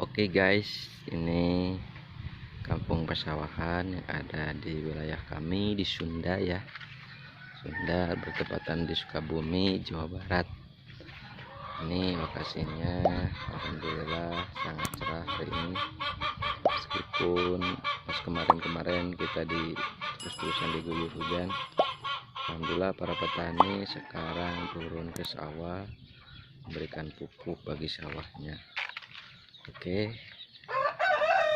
Oke guys, ini kampung persawahan yang ada di wilayah kami di Sunda ya. Sunda bertepatan di Sukabumi, Jawa Barat. Ini lokasinya alhamdulillah sangat cerah hari ini. Meskipun pas kemarin-kemarin kita terus-terusan diguyur hujan. Alhamdulillah para petani sekarang turun ke sawah memberikan pupuk bagi sawahnya. Oke,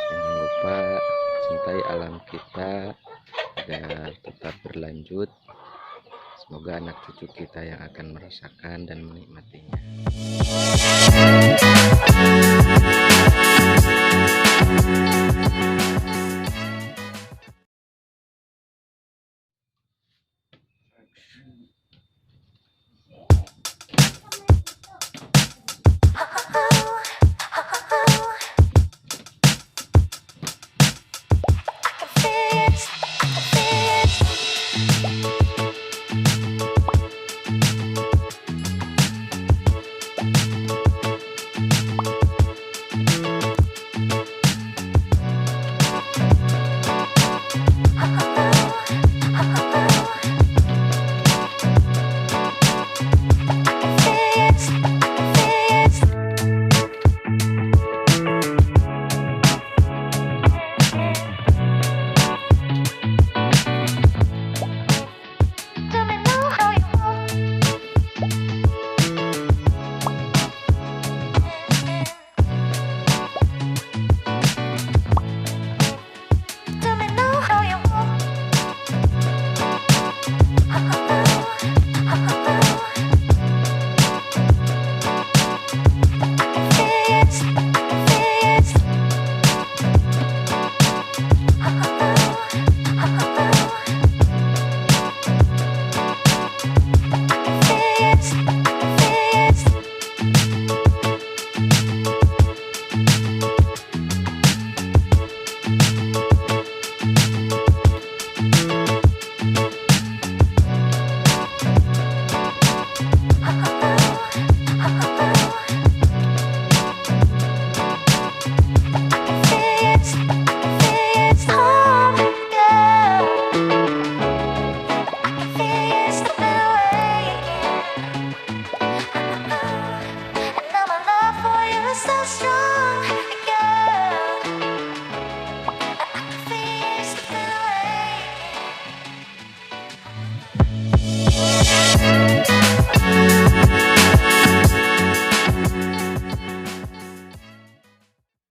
jangan lupa cintai alam kita agar tetap berlanjut. Semoga anak cucu kita yang akan merasakan dan menikmatinya.